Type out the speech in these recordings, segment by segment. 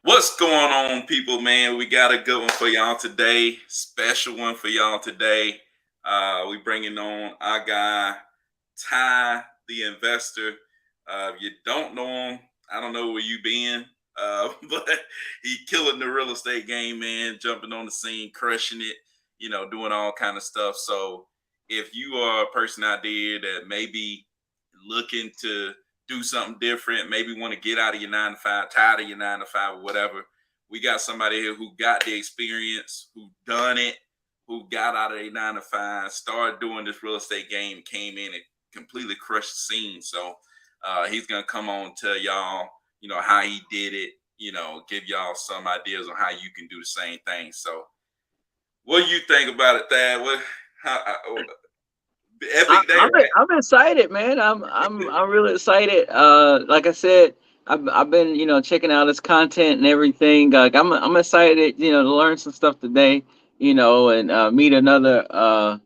What's going on, people, man? We got a good one for y'all today. Special one for y'all today. We bringing on our guy, Ty, the investor. If you don't know him, I don't know where you been, but he killing the real estate game, man. Jumping on the scene, crushing it. Doing all kind of stuff. So if you are a person out there that maybe looking to do something different, maybe want to get out of your 9 to 5, tired of your 9 to 5 or whatever. We got somebody here who got the experience, who done it, who got out of a 9 to 5, started doing this real estate game, came in and completely crushed the scene. So he's gonna come on and tell y'all, how he did it, give y'all some ideas on how you can do the same thing. So what do you think about it, Thad? I, Epic day, I'm right? I'm excited, man. I'm really excited. Like I said, I've been checking out his content and everything. Like I'm excited, to learn some stuff today. And meet another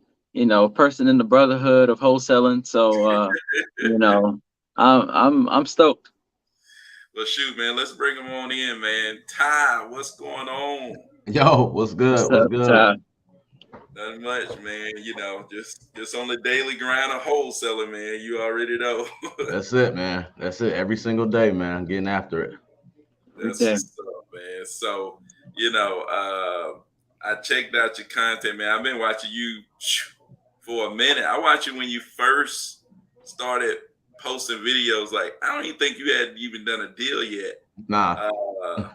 person in the brotherhood of wholesaling. So you know, I'm stoked. Well, shoot, man, let's bring him on in, man. Ty, what's going on? Yo, what's What's good? What's up, good? Ty? Not much, man. Just on the daily grind of wholesaling, man. You already know. That's it, man. That's it. Every single day, man. Getting after it. Every That's day. what's up, man. So, I checked out your content, man. I've been watching you for a minute. I watched you when you first started posting videos. Like, I don't even think you had even done a deal yet. Nah. Uh,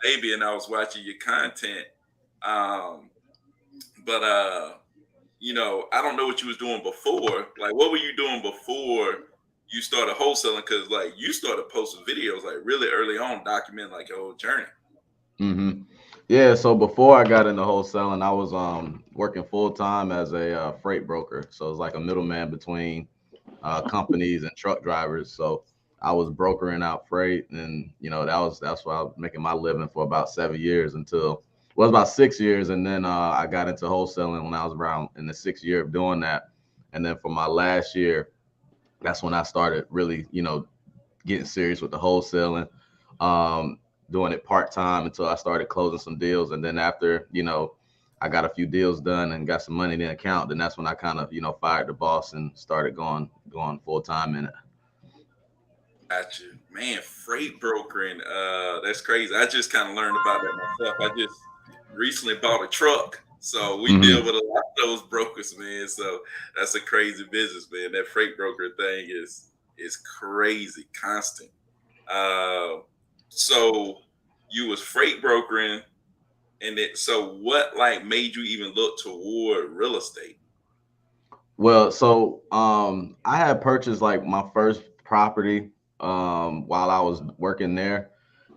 Maybe, and I was watching your content. Um, but I don't know what you was doing before. Like, what were you doing before you started wholesaling? Because like you started posting videos like really early on, documenting like your whole journey. hmm Yeah. So before I got into wholesaling, I was working full time as a freight broker. So it's like a middleman between companies and truck drivers. So I was brokering out freight, and that's why I was making my living for about 7 years until well, it was about 6 years, and then I got into wholesaling when I was around in the 6th year of doing that, and then for my last year, that's when I started really, getting serious with the wholesaling, um, doing it part time until I started closing some deals, and then after, I got a few deals done and got some money in the account. Then that's when I kind of, fired the boss and started going full time in it. Gotcha, man. Freight brokering, that's crazy. I just kind of learned about that myself. I just recently bought a truck, so we deal hmm with a lot of those brokers, man. So that's a crazy business, man. That freight broker thing is crazy, constant. Uh, so you was freight brokering, and so what like made you even look toward real estate? Well, so I had purchased like my first property while I was working there,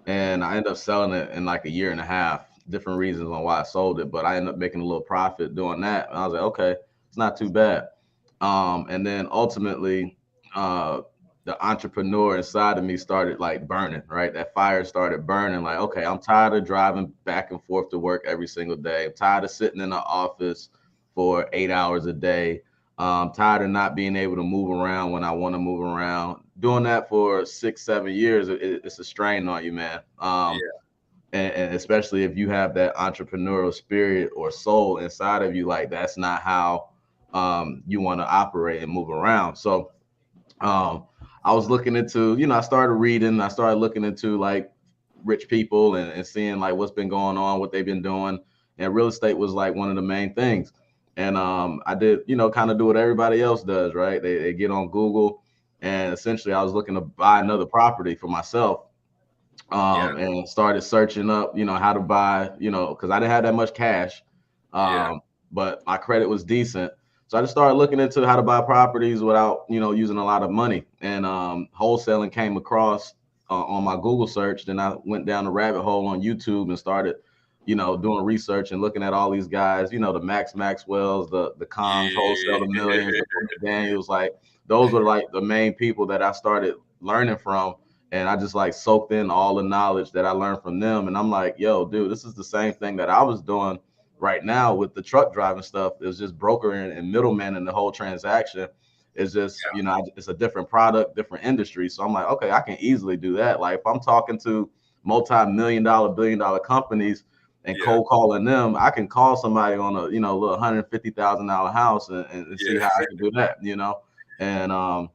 and I ended up selling it in like a year and a half. Different reasons on why I sold it, but I ended up making a little profit doing that. And I was like, okay, it's not too bad. And then ultimately, uh, the entrepreneur inside of me started like burning, right? That fire started burning. Like, okay, I'm tired of driving back and forth to work every single day. I'm tired of sitting in the office for 8 hours a day. Tired of not being able to move around when I want to move around. Doing that for 6, 7 years, it's a strain on you, man. Yeah, And especially if you have that entrepreneurial spirit or soul inside of you, like that's not how you want to operate and move around. So um, I was looking into, I started reading, I started looking into like rich people and seeing like what's been going on, what they've been doing. And real estate was like one of the main things. And I did, kind of do what everybody else does, right? They get on Google, and essentially I was looking to buy another property for myself, yeah, and started searching up, how to buy, because I didn't have that much cash, yeah. but my credit was decent. So I just started looking into how to buy properties without, using a lot of money. And wholesaling came across on my Google search. Then I went down the rabbit hole on YouTube and started, doing research and looking at all these guys, the Max Maxwell's, the Kongs, Wholesale the Millions, Yeah. the Daniels, like those were like the main people that I started learning from, and I just like soaked in all the knowledge that I learned from them. And I'm like, yo, dude, this is the same thing that I was doing right now with the truck driving stuff. It's just brokering and middleman in the whole transaction. It's just, it's a different product, different industry. So I'm like, okay, I can easily do that. Like if I'm talking to multi-million-dollar, billion-dollar companies and cold calling them. I can call somebody on a, little $150,000 house and see how I can do that, and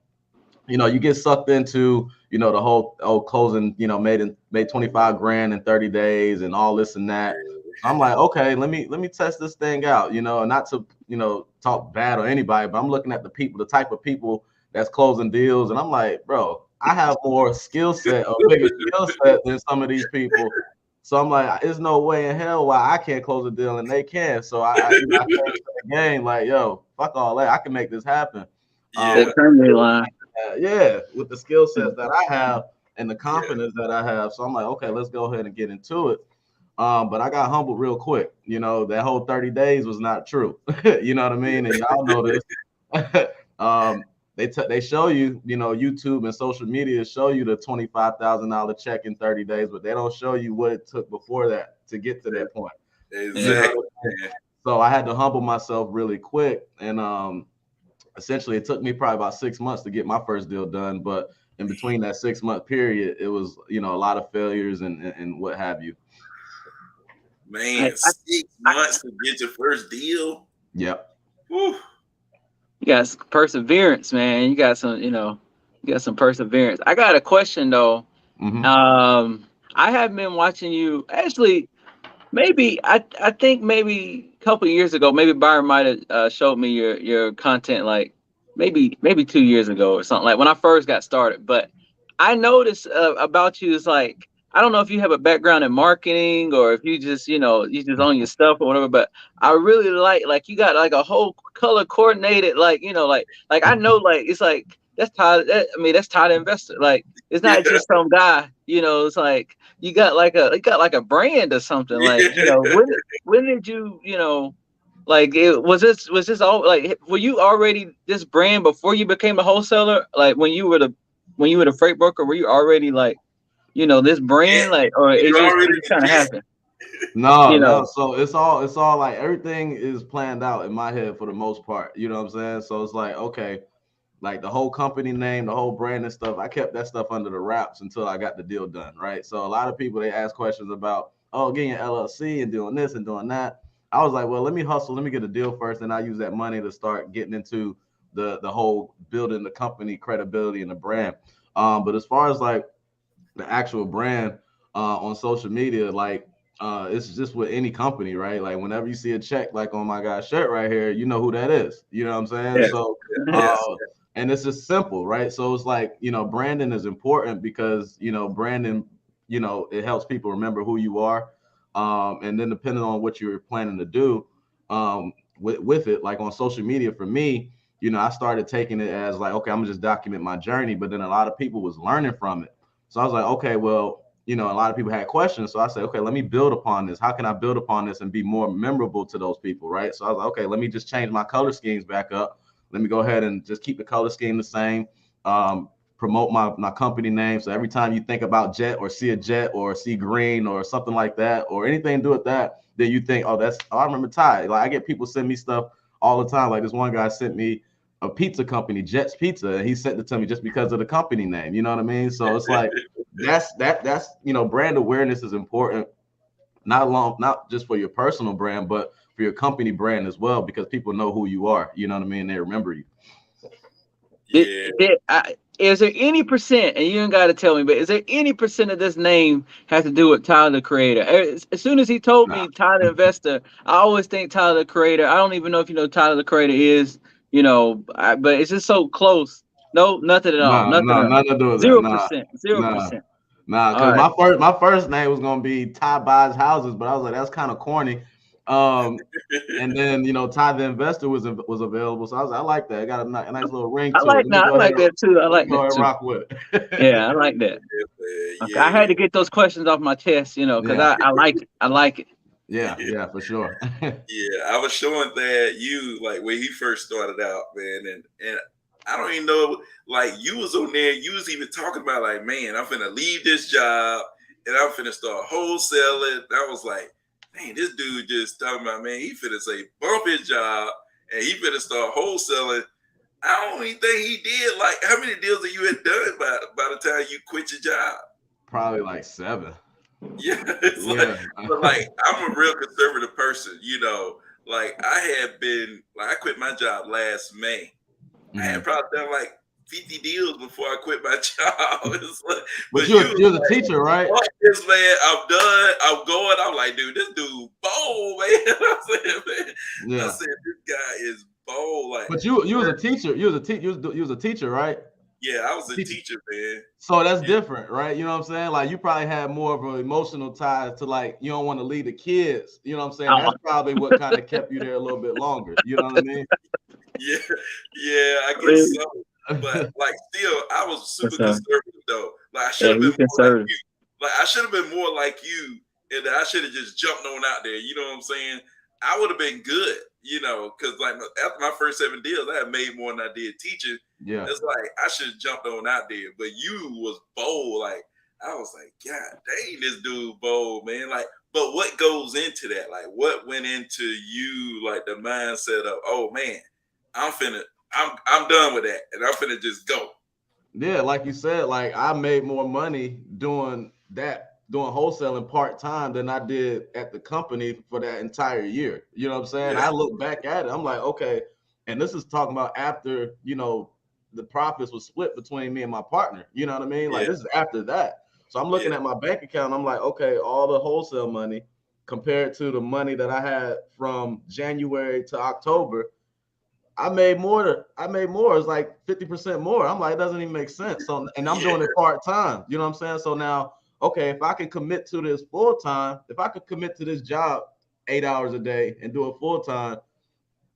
you get sucked into, the whole closing, made 25 grand in 30 days and all this and that. So I'm like, okay, let me test this thing out, and not to, talk bad on anybody, but I'm looking at the type of people that's closing deals. And I'm like, bro, I have more skill set, a bigger skill set than some of these people. So I'm like, there's no way in hell why I can't close a deal and they can. So I changed the game, like, yo, fuck all that. I can make this happen. Yeah, with the skill sets that I have and the confidence that I have. So I'm like, okay, let's go ahead and get into it. But I got humbled real quick. That whole 30 days was not true. You know what I mean? And y'all know this. They show you, YouTube and social media show you the $25,000 check in 30 days, but they don't show you what it took before that to get to that point. Exactly. So I had to humble myself really quick. And essentially it took me probably about 6 months to get my first deal done. But in between that 6 month period, it was, a lot of failures and what have you. Man, 6 months to get your first deal. Yep. Whew. You got some perseverance, man. You got some perseverance. I got a question though. Mm-hmm. I have been watching you. Actually, maybe I think maybe a couple of years ago, maybe Byron might have showed me your content, like maybe 2 years ago or something, like when I first got started. But I noticed about you is like, I don't know if you have a background in marketing or if you just you just own your stuff or whatever. But I really like you got like a whole color coordinated, like like I know, like it's like that's that's Tytheinvestor. Like it's not just some guy. It's like you got like a brand or something. Like when did you like was this all like, were you already this brand before you became a wholesaler? Like when you were the freight broker, were you already like this brand, like, or it's just kind of happened? No. So it's all like everything is planned out in my head for the most part. You know what I'm saying? So it's like, okay, like the whole company name, the whole brand and stuff, I kept that stuff under the wraps until I got the deal done, right? So a lot of people, they ask questions about, getting an LLC and doing this and doing that. I was like, well, let me hustle, let me get a deal first, and I use that money to start getting into the whole building the company credibility and the brand. But as far as like the actual brand on social media, like it's just with any company, right? Like whenever you see a check like on my guy's shirt right here, you know who that is. You know what I'm saying? Yeah. So and it's just simple, right? So it's like, branding is important because, branding, it helps people remember who you are. And then depending on what you're planning to do with it, like on social media for me, I started taking it as like, okay, I'm gonna just document my journey. But then a lot of people was learning from it. So I was like, okay, well, a lot of people had questions. So I said, okay, let me build upon this. How can I build upon this and be more memorable to those people, right? So I was like, okay, let me just change my color schemes back up. Let me go ahead and just keep the color scheme the same. Promote my company name. So every time you think about jet or see a jet or see green or something like that or anything to do with that, then you think, oh, I remember Ty. Like I get people send me stuff all the time. Like this one guy sent me a pizza company, Jet's Pizza, and he sent it to me just because of the company name. You know what I mean? So it's like that's brand awareness is important, not just for your personal brand, but for your company brand as well, because people know who you are. You know what I mean? They remember you. Is there any percent, and you ain't got to tell me, but is there any percent of this name has to do with Tyler the Creator? As soon as he told me Tytheinvestor, I always think Tyler the Creator. I don't even know if you know Tyler the Creator is, but it's just so close. No, nothing at all. Nothing to do with 0%. 0%. Because my first name was gonna be Ty Buys Houses, but I was like, that's kind of corny. And then Tytheinvestor was available, so I was like, I like that. It got a nice little ring to it. I like that too. I like that too. Rock with it. Yeah, I like that. Okay, I had to get those questions off my chest, because I like it. I like it. Yeah, for sure. Yeah, I was showing that you like when he first started out, man, and I don't even know, like you was on there, you was even talking about like, man, I'm finna leave this job and I'm finna start wholesaling. I was like, man, this dude just talking about, man, he finna say bump his job and he finna start wholesaling. I don't even think he did. Like, how many deals that you had done by the time you quit your job? Probably like 7. Yeah, it's like, Yeah. but like I'm a real conservative person, you know. Like I had been, like I quit my job last May. I had Mhm. probably done like 50 deals before I quit my job. It's like, But but you you're was a teacher, right? like, "Fuck this man, I'm done. I'm going." I'm like, dude, this dude bold, man. I said, man, I Yeah. said, this guy is bold. Like, But you was a teacher. You was a teacher, right? yeah, I was a Teacher. teacher, man. So that's Yeah, different, right? You know what I'm saying? Like you probably had more of an emotional tie to like you don't want to leave the kids. You know what I'm saying? Oh, That's probably what kind of kept you there a little bit longer. You know what I mean? yeah, yeah, I guess really? so. But like, still, I was super What's up? conservative though. Like, I should Yeah, have been you more like conservative. you. Like, I should have been more like you, and I should have just jumped on out there. You know what I'm saying? I would have been good, you know, because like after my first 7 deals, I had made more than I did teaching. Yeah. It's like I should have jumped on out there, but you was bold. Like I was like, God dang, this dude bold, man. Like, but what goes into that? Like, what went into you? Like the mindset of, oh man, I'm finna, I'm done with that, and I'm finna just go. Yeah, like you said, like I made more money doing wholesaling part time than I did at the company for that entire year. You know what I'm saying? Yeah, I look back at it, I'm like, okay, and this is talking about after, the profits was split between me and my partner. You know what I mean? Like yeah, this is after that. So I'm looking yeah, at my bank account, I'm like, okay, all the wholesale money compared to the money that I had from January to October, I made more. It's like 50% more. I'm like, it doesn't even make sense. So, and I'm yeah, doing it part time. You know what I'm saying? So now, okay, if I can commit to this full time, if I could commit to this job 8 hours a day and do it full time,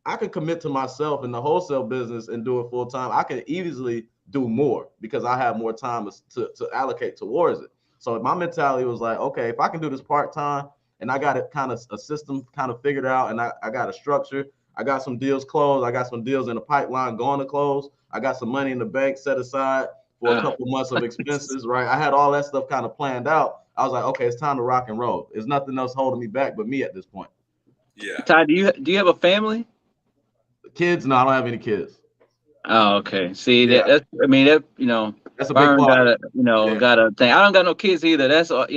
I can commit to myself in the wholesale business and do it full time. I can easily do more because I have more time to allocate towards it. So my mentality was like, okay, if I can do this part time and I got it kind of a system kind of figured out and I got a structure, I got some deals closed, I got some deals in the pipeline going to close, I got some money in the bank set aside for a Uh, couple months of expenses, right? I had all that stuff kind of planned out. I was like, okay, it's time to rock and roll. There's nothing else holding me back but me at this point. yeah, Ty, do you have a family? Kids? No, I don't have any kids. Oh, okay. See Yeah, that's I mean that that's a big Byron part. got Yeah, got a thing. I don't got no kids either. That's but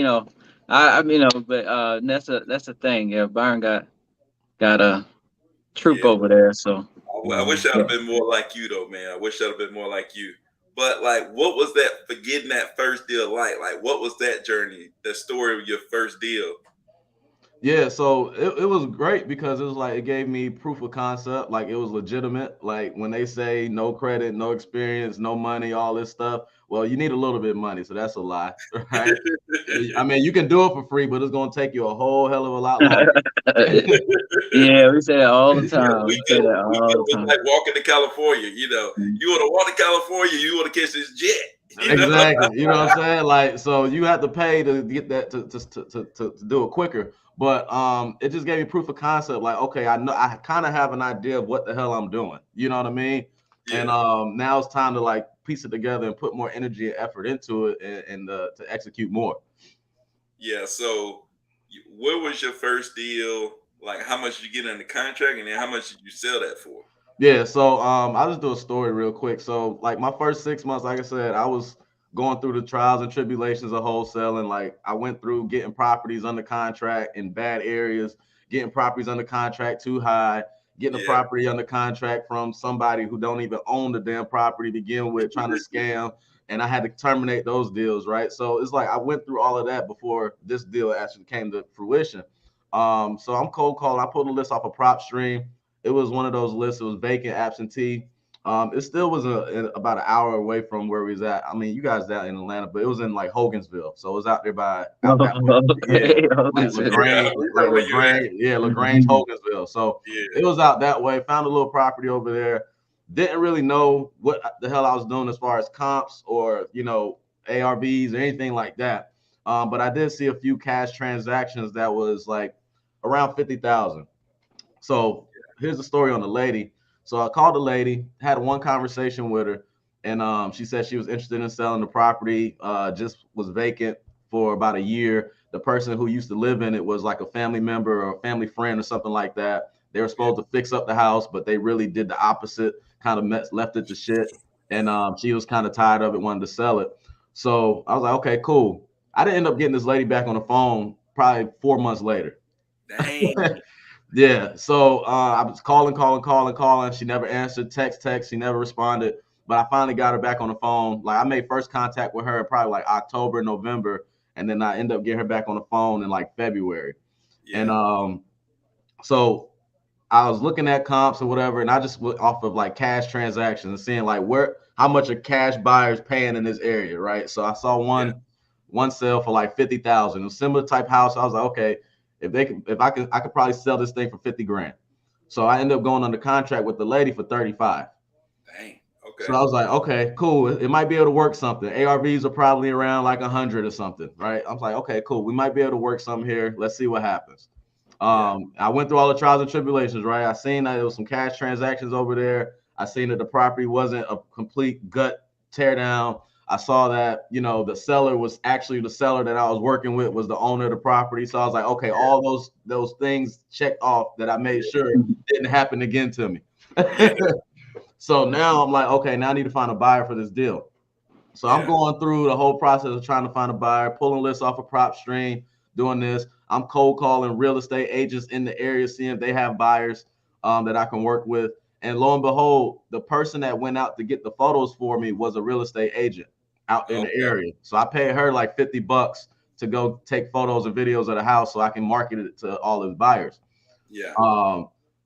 that's a thing. Yeah, Byron got a troop yeah. over there. So I wish I'd yeah. have been more like you, though, man. I wish I'd have been more like you. But like, what was that for getting that first deal like? Like, what was that journey? The story of your first deal? yeah. So it was great because it was like it gave me proof of concept. Like it was legitimate. Like when they say no credit, no experience, no money, all this stuff. Well, you need a little bit of money, so that's a lie, right? I mean, you can do it for free, but it's gonna take you a whole hell of a lot longer. Yeah, we say that all the Yeah, time. We say that we all go. the It's time. like walking to California. You know, you want to walk to California, you want to catch this jet. You know, Exactly. You know what I'm saying? Like, so you have to pay to get that to do it quicker. But it just gave me proof of concept. Like, okay, I know I kind of have an idea of what the hell I'm doing. You know what I mean? And yeah, now it's time to like piece it together and put more energy and effort into it and to execute more. yeah. So, where was your first deal? Like, how much did you get in the contract, and then how much did you sell that for? Yeah, so I'll just do a story real quick. So like my first 6 months, like I said, I was going through the trials and tribulations of wholesaling. Like I went through getting properties under contract in bad areas, getting properties under contract too high, getting a Yeah, property under contract from somebody who don't even own the damn property to begin with, trying to scam. And I had to terminate those deals, right? So it's like I went through all of that before this deal actually came to fruition. So I'm cold calling. I pulled a list off of Propstream. It was one of those lists. It was vacant, absentee. It still was about an hour away from where we was at. I mean, you guys out in Atlanta, but it was in like Hogansville, so it was out there by out that way. Yeah, Okay. like yeah. Lagrange, We know where you at. yeah, Lagrange, Hogansville. So it Yeah, was out that way. Found a little property over there. Didn't really know what the hell I was doing as far as comps or ARVs or anything like that. But I did see a few cash transactions that was like around 50,000. So here's the story on the lady. So I called the lady, had one conversation with her, and she said she was interested in selling the property. Just was vacant for about a year. The person who used to live in it was like a family member or a family friend or something like that. They were yeah, supposed to fix up the house, but they really did the opposite, kind of left it to shit. And she was kind of tired of it, wanted to sell it. So I was like, okay, cool. I didn't end up getting this lady back on the phone probably 4 months later. Dang. Yeah. So I was calling. She never answered. Text. She never responded. But I finally got her back on the phone. Like I made first contact with her probably like October, November, and then I ended up getting her back on the phone in like February. Yeah. And so I was looking at comps or whatever, and I just went off of like cash transactions and seeing like how much are cash buyers paying in this area, right? So I saw one sale for like 50,000, a similar type house. I was like, okay, I could probably sell this thing for 50 grand. So I ended up going under contract with the lady for 35. Dang. Okay. So I was like, okay, cool. It might be able to work something. ARVs are probably around like 100 or something, right? I was like, okay, cool. We might be able to work something here. Let's see what happens. I went through all the trials and tribulations, right? I seen that there was some cash transactions over there. I seen that the property wasn't a complete gut tear down. I saw that, the seller was actually the seller that I was working with was the owner of the property. So I was like, okay, all those things checked off that I made sure didn't happen again to me. So now I'm like, okay, now I need to find a buyer for this deal. So I'm going through the whole process of trying to find a buyer, pulling lists off of Propstream, doing this. I'm cold calling real estate agents in the area, seeing if they have buyers that I can work with. And lo and behold, the person that went out to get the photos for me was a real estate agent out in the area. So I paid her like $50 to go take photos and videos of the house so I can market it to all of the buyers. Yeah.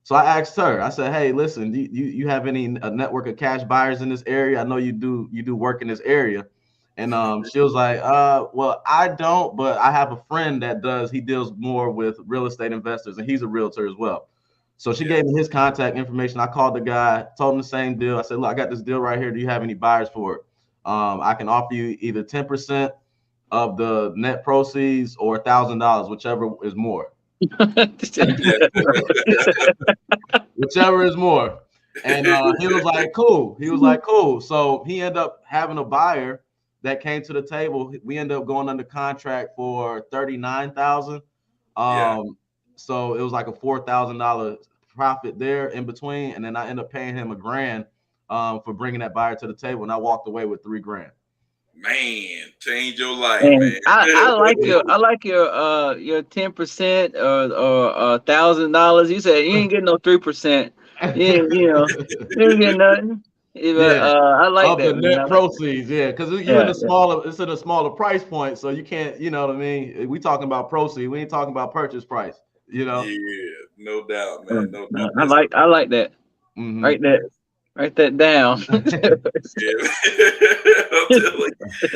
So I asked her, I said, hey, listen, do you have a network of cash buyers in this area? I know you do work in this area. And she was like, well, I don't, but I have a friend that does. He deals more with real estate investors, and he's a realtor as well. So she gave me his contact information. I called the guy, told him the same deal. I said, look, I got this deal right here. Do you have any buyers for it? I can offer you either 10% of the net proceeds or $1,000, whichever is more. Whichever is more. And he was like, cool. So he ended up having a buyer that came to the table. We ended up going under contract for 39,000. So it was like a $4,000 profit there in between. And then I ended up paying him $1,000 for bringing that buyer to the table. And I walked away with $3,000. Man, change your life, man. I like your 10% or $1,000. You said you ain't getting no 3%. You ain't getting nothing. But, I like of that, the man. net proceeds, because it's in a smaller price point, so you can't, you know what I mean. We talking about proceeds, we ain't talking about purchase price, Yeah, no doubt, man. No doubt. I like that. Mm-hmm. Write that down.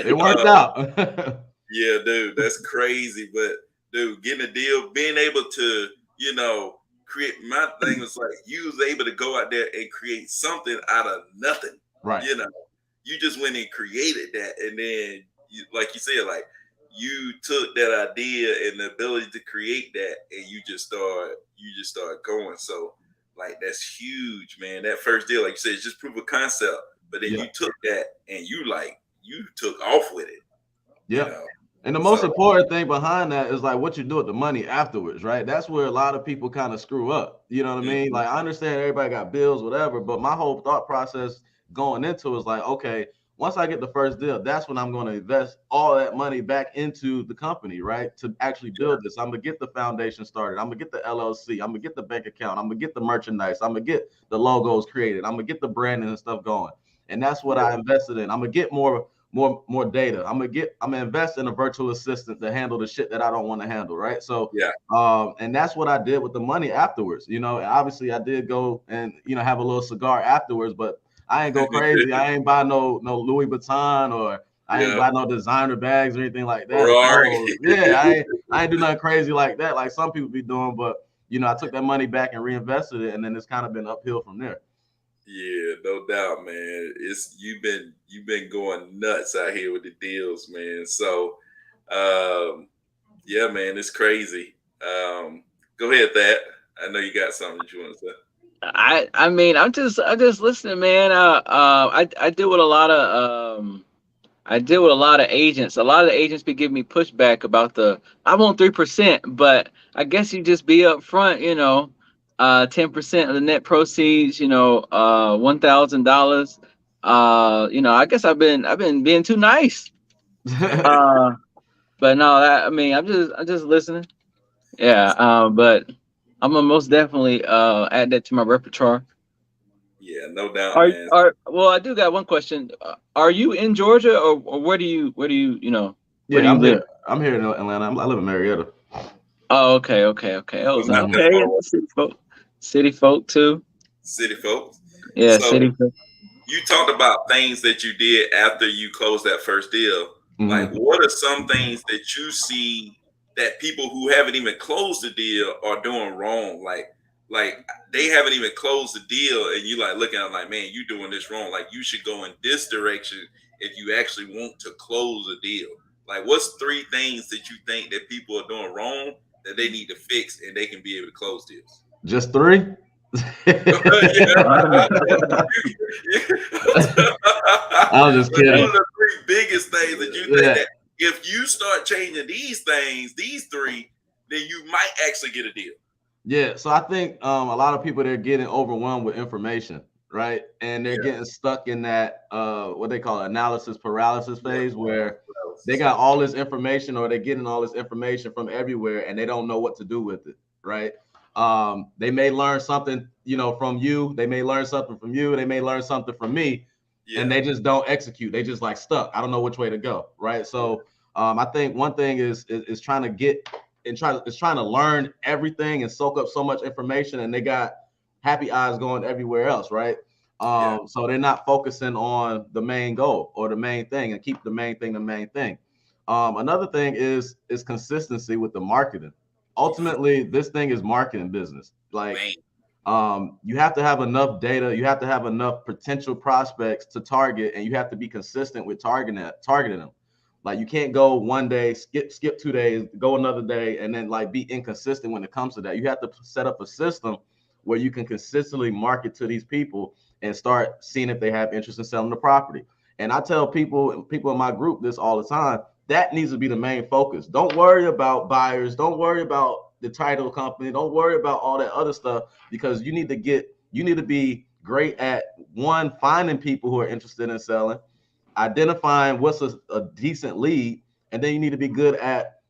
It worked out. Yeah, dude, that's crazy. But dude, getting a deal, being able to, create, my thing was like you was able to go out there and create something out of nothing. Right. You just went and created that, and then like you said, like you took that idea and the ability to create that, and you just start going. So like that's huge, man. That first deal, like you said, it's just proof of concept. But then you took that and you took off with it. Yeah. And the most important thing behind that is like what you do with the money afterwards, right? That's where a lot of people kind of screw up. You know what I mean? Like I understand everybody got bills, whatever, but my whole thought process going into it is like, okay, once I get the first deal, that's when I'm going to invest all that money back into the company, right? To actually build this. I'm going to get the foundation started. I'm going to get the LLC. I'm going to get the bank account. I'm going to get the merchandise. I'm going to get the logos created. I'm going to get the branding and stuff going. And that's what I invested in. I'm going to get more data. I'm gonna invest in a virtual assistant to handle the shit that I don't want to handle, right? So and that's what I did with the money afterwards. Obviously I did go and have a little cigar afterwards, but I ain't go crazy. I ain't buy no Louis Vuitton, or I ain't buy no designer bags or anything like that. I ain't do nothing crazy like that, like some people be doing. But I took that money back and reinvested it, and then it's kind of been uphill from there. Yeah, no doubt, man. You've been going nuts out here with the deals, man. So, yeah, man, it's crazy. Go ahead, Thad. I know you got something that you want to say. I mean, I'm just listening, man. I deal with a lot of agents. A lot of the agents be giving me pushback about I want 3%, but I guess you just be up front, 10% of the net proceeds, $1,000. I guess I've been being too nice. But no, I mean, I'm just listening. Yeah. But I'm gonna most definitely add that to my repertoire. Yeah, no doubt, man. Well, I do got one question. Are you in Georgia, or where do you, where do Yeah, you I'm live? here. I'm here in Atlanta. I live in Marietta. Oh, okay, okay, okay. Oh, We're so not Mhm. that okay, far yeah, away, city folk too. city folks. Yeah, So city folk. you talked about things that you did after you closed that first deal. Like, Mhm. what are some things that you see that people who haven't even closed the deal are doing wrong? Like they haven't even closed the deal, and you like looking at it like, man, you doing this wrong. Like, you should go in this direction if you actually want to close a deal. Like, what's three things that you think that people are doing wrong that they need to fix and they can be able to close deals? Just three? Yeah. I was just Like, what kidding. are the three biggest things that you think Yeah. that if you start changing these things, these three, then you might actually get a deal? Yeah, so I think a lot of people, they're getting overwhelmed with information, right? And they're Yeah, getting stuck in that what they call analysis paralysis yeah. phase, where they Paralysis. got all this information, or they're getting all this information from everywhere, and they don't know what to do with it, right? They may learn something, from you. They may learn something from you. They may learn something from me, and Yeah, they just don't execute. They just like stuck. I don't know which way to go, right? So I think one thing is trying to get and trying to learn everything and soak up so much information, and they got happy eyes going everywhere else, right? yeah, So they're not focusing on the main goal or the main thing, and keep the main thing the main thing. Another thing is consistency with the marketing. Ultimately, this thing is marketing business. Like, man. you have to have enough data, you have to have enough potential prospects to target, and you have to be consistent with targeting them. Like, you can't go one day, skip 2 days, go another day, and then like be inconsistent when it comes to that. You have to set up a system where you can consistently market to these people and start seeing if they have interest in selling the property. And I tell people in my group this all the time. That needs to be the main focus. Don't worry about buyers. Don't worry about the title company. Don't worry about all that other stuff, because you need to be great at, one, finding people who are interested in selling, identifying what's a decent lead, and then you need to be good at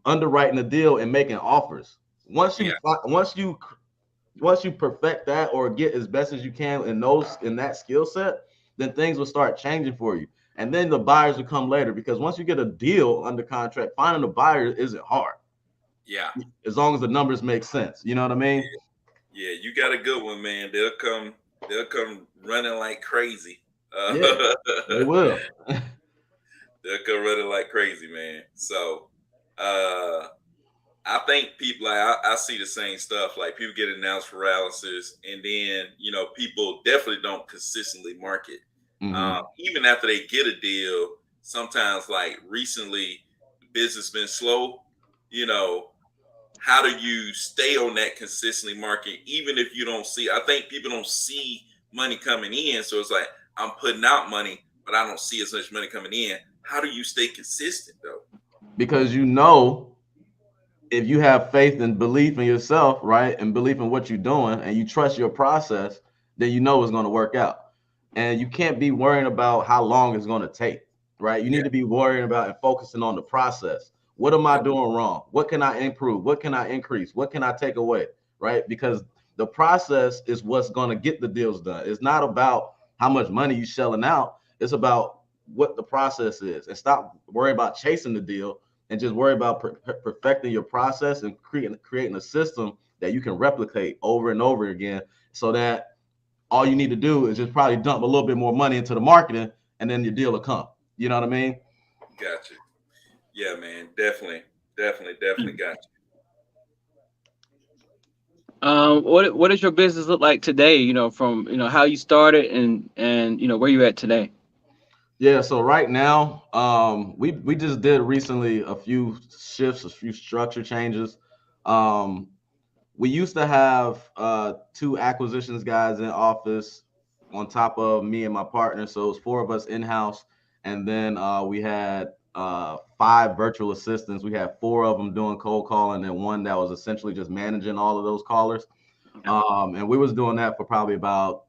underwriting the deal and making offers. Once Yeah, you once you once you perfect that, or get as best as you can in that skill set, then things will start changing for you. And then the buyers will come later, because once you get a deal under contract, finding a buyer isn't hard, yeah, as long as the numbers make sense. You know what I mean? yeah. You got a good one, man. They'll come running like crazy. Yeah, they will. They'll come running like crazy, man. So, uh, I think people like I see the same stuff. Like, people get announced paralysis, and then people definitely don't consistently market. Hmm. Even after they get a deal, sometimes like recently, business been slow. You know, how do you stay on that consistently market, even if you don't see? I think people don't see money coming in, so it's like, I'm putting out money, but I don't see as much money coming in. How do you stay consistent though? Because if you have faith and belief in yourself, right, and belief in what you're doing, and you trust your process, then you know it's going to work out. And you can't be worrying about how long it's going to take, right? You Yeah, need to be worrying about and focusing on the process. What am I yeah, doing wrong? What can I improve? What can I increase? What can I take away, right? Because the process is what's going to get the deals done. It's not about how much money you're shelling out. It's about what the process is. And stop worrying about chasing the deal, and just worry about perfecting your process and creating a system that you can replicate over and over again, so that all you need to do is just probably dump a little bit more money into the marketing, and then your deal will come. You know what I mean? gotcha. Yeah, man, definitely got What does your business look like today? From how you started, and where you at today. Yeah. So right now, we just did recently a few shifts, a few structure changes. Um, we used to have two acquisitions guys in office on top of me and my partner, so it was four of us in house, and then we had five virtual assistants. We had four of them doing cold calling, and then one that was essentially just managing all of those callers. Okay. And we was doing that for probably about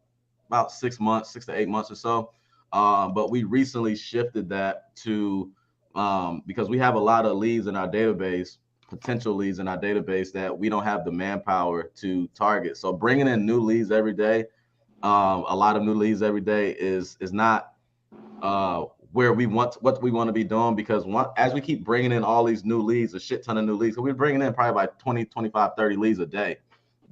6 months, 6 to 8 months or so. But we recently shifted that to because we have a lot of leads in our database, potential leads in our database that we don't have the manpower to target. So bringing in new leads every day, a lot of new leads every day is not where what we want to be doing, because as we keep bringing in all these new leads, a shit ton of new leads, so we're bringing in probably like 20, 25, 30 leads a day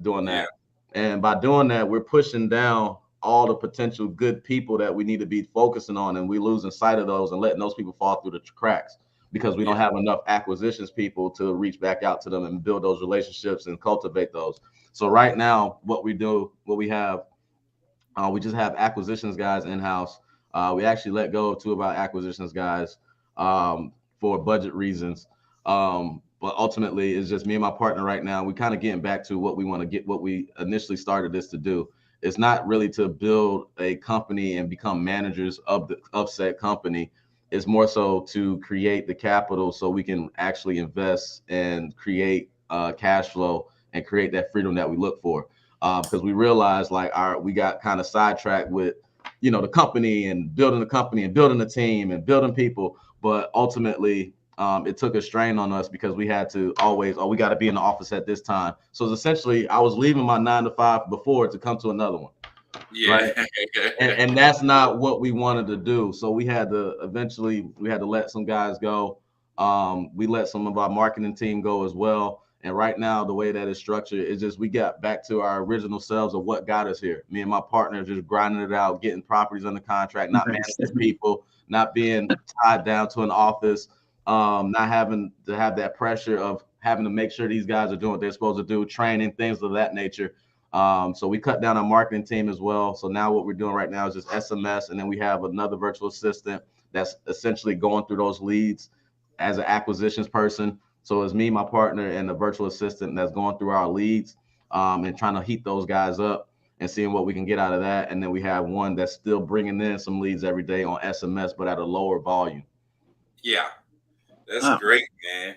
doing that. And by doing that, we're pushing down all the potential good people that we need to be focusing on, and we're losing sight of those and letting those people fall through the cracks because we don't have enough acquisitions people to reach back out to them and build those relationships and cultivate those. So right now, what we have, we just have acquisitions guys in-house. We actually let go of 2 of our acquisitions guys for budget reasons. But ultimately, it's just me and my partner right now. We kind of getting back to what we want to get, what we initially started this to do. It's not really to build a company and become managers of said company. It's more so to create the capital so we can actually invest and create cash flow and create that freedom that we look for. Because we realized we got kind of sidetracked with, the company and building the team and building people. But ultimately, it took a strain on us because we had to we got to be in the office at this time. So essentially, I was leaving my 9 to 5 before to come to another one. Right. And that's not what we wanted to do. So we had to let some guys go. We let some of our marketing team go as well. And right now, the way that it's structured is just we got back to our original selves of what got us here. Me and my partner just grinding it out, getting properties under contract, not managing people, not being tied down to an office, not having to have that pressure of having to make sure these guys are doing what they're supposed to do, training, things of that nature. So we cut down our marketing team as well. So now what we're doing right now is just SMS, and then we have another virtual assistant that's essentially going through those leads as an acquisitions person. So it's me, my partner, and the virtual assistant that's going through our leads and trying to heat those guys up and seeing what we can get out of that. And then we have one that's still bringing in some leads every day on SMS, but at a lower volume. Yeah, that's great, man.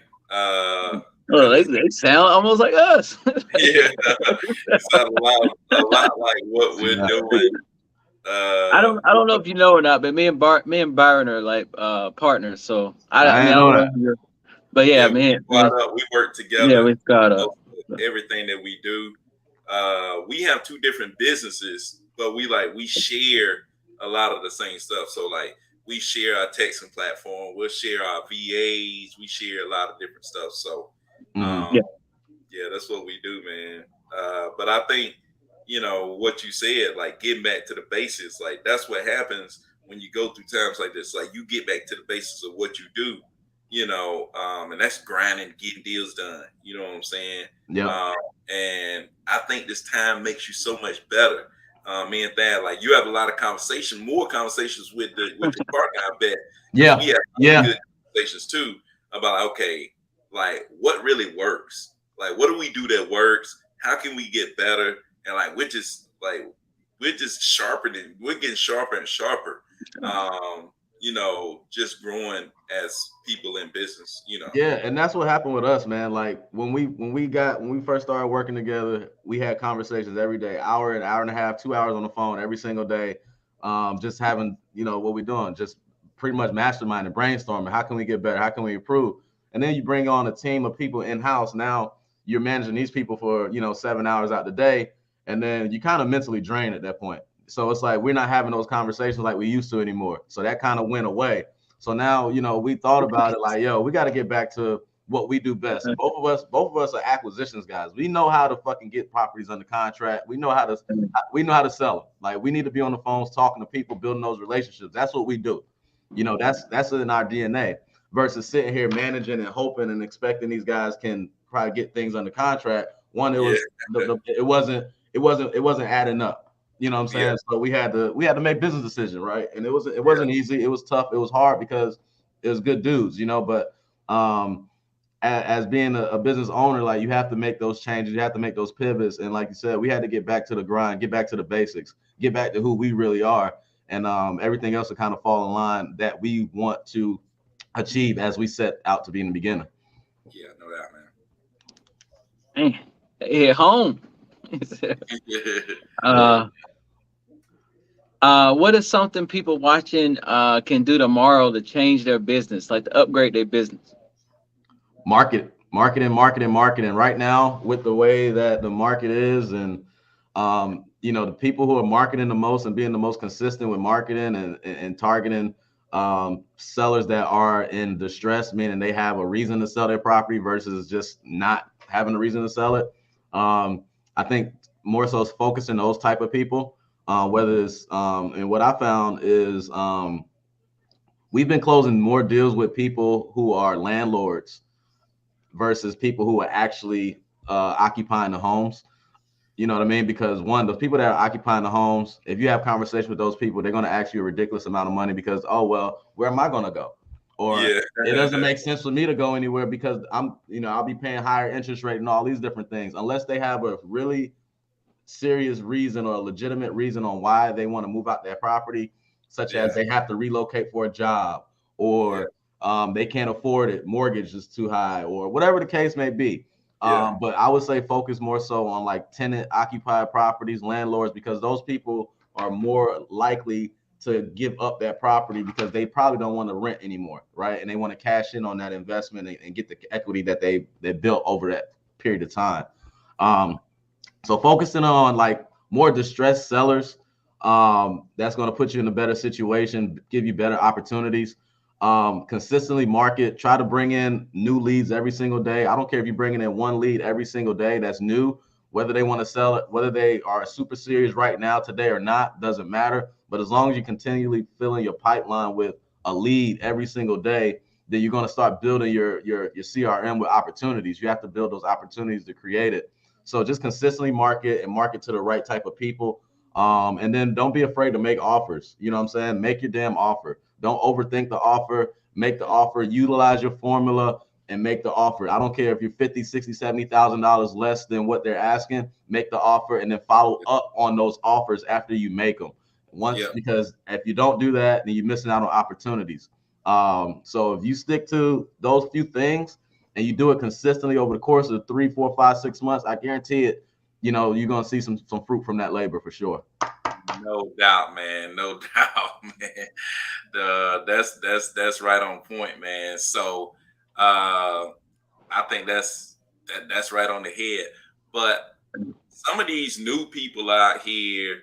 They sound almost like us. Yeah, it sounds a lot like what we're doing. I don't know if you know or not, but me and Byron are like partners. So I mean, I know don't know. But yeah, man, we work together. Yeah, we got up. Everything that we do. We have 2 different businesses, but we share a lot of the same stuff. So we share our texting platform, we'll share our VAs, we share a lot of different stuff. So yeah, that's what we do, man. But I think, what you said, getting back to the basics, that's what happens when you go through times like this. You get back to the basics of what you do, and that's grinding, getting deals done. You know what I'm saying? Yeah. And I think this time makes you so much better. Me and Thad, you have a lot of more conversations with your partner, I bet. Yeah. We have good conversations too about, okay, what really works? What do we do that works? How can we get better? And we're just sharpening. We're getting sharper and sharper. Just growing as people in business. Yeah, and that's what happened with us, man. When we first started working together, we had conversations every day, hour and a half, 2 hours on the phone every single day. Just having, what we're doing, just pretty much masterminding, brainstorming. How can we get better? How can we improve? And then you bring on a team of people in-house. Now you're managing these people for, 7 hours out the day. And then you kind of mentally drain at that point. So it's we're not having those conversations like we used to anymore. So that kind of went away. So now, we thought about it we got to get back to what we do best. And both of us are acquisitions guys. We know how to fucking get properties under contract. We know how to sell them. We need to be on the phones talking to people, building those relationships. That's what we do. That's in our DNA versus sitting here managing and hoping and expecting these guys can probably get things under contract. One, it wasn't adding up. You know what I'm saying? Yeah. So we had to make business decisions, right? And it wasn't easy. It was tough. It was hard because it was good dudes, But as being a business owner, you have to make those changes. You have to make those pivots. And like you said, we had to get back to the grind, get back to the basics, get back to who we really are, and everything else will kind of fall in line that we want to achieve as we set out to be in the beginning. Yeah, no doubt, man. Hey, home. What is something people watching can do tomorrow to change their business, like to upgrade their business? Marketing. Right now, with the way that the market is, and the people who are marketing the most and being the most consistent with marketing and targeting sellers that are in distress, meaning they have a reason to sell their property versus just not having a reason to sell it. I think more so is focusing those type of people. Whether it's and what I found is we've been closing more deals with people who are landlords versus people who are actually occupying the homes. You know what I mean? Because one, those people that are occupying the homes, if you have conversation with those people, they're going to ask you a ridiculous amount of money because, oh, well, where am I going to go? Or Yeah. it doesn't make sense for me to go anywhere because I'll be paying higher interest rate and all these different things. Unless they have a really serious reason or a legitimate reason on why they want to move out their property, such as they have to relocate for a job or they can't afford it, mortgage is too high, or whatever the case may be. But I would say focus more so on like tenant occupied properties, landlords, because those people are more likely to give up that property because they probably don't want to rent anymore, right? And they want to cash in on that investment and get the equity that they built over that period of time. So focusing on like more distressed sellers, that's going to put you in a better situation, give you better opportunities. Consistently market, try to bring in new leads every single day. I don't care if you're bringing in one lead every single day that's new, whether they want to sell it, whether they are super serious right now today or not, doesn't matter. But as long as you continually filling your pipeline with a lead every single day, then you're going to start building your CRM with opportunities. You have to build those opportunities to create it. So just consistently market and market to the right type of people. And then don't be afraid to make offers. You know what I'm saying? Make your damn offer. Don't overthink the offer. Make the offer. Utilize your formula and make the offer. I don't care if you're $50,000, $60,000, $70,000 less than what they're asking. Make the offer and then follow up on those offers after you make them. Because if you don't do that, then you're missing out on opportunities. So if you stick to those few things and you do it consistently over the course of 3, 4, 5, 6 months, I guarantee it, you're going to see some fruit from that labor for sure. No doubt, man. No doubt, man. That's right on point, man. So I think that's right on the head. But some of these new people out here,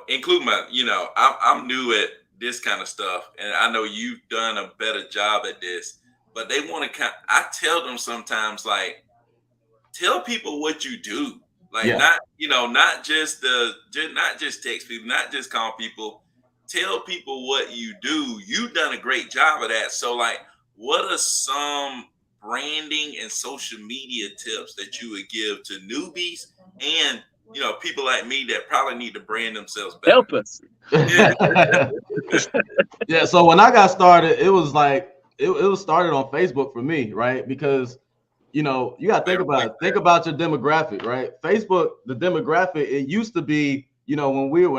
including I'm new at this kind of stuff, and I know you've done a better job at this. But they want to I tell them sometimes, like, tell people what you do. Like, not just text people, not just call people. Tell people what you do. You've done a great job of that. So, like, what are some branding and social media tips that you would give to newbies and people like me that probably need to brand themselves better? Help us. Yeah. So when I got started, it was like it was started on Facebook for me, right? Because you got to think about your demographic, right? Facebook, the demographic, it used to be, when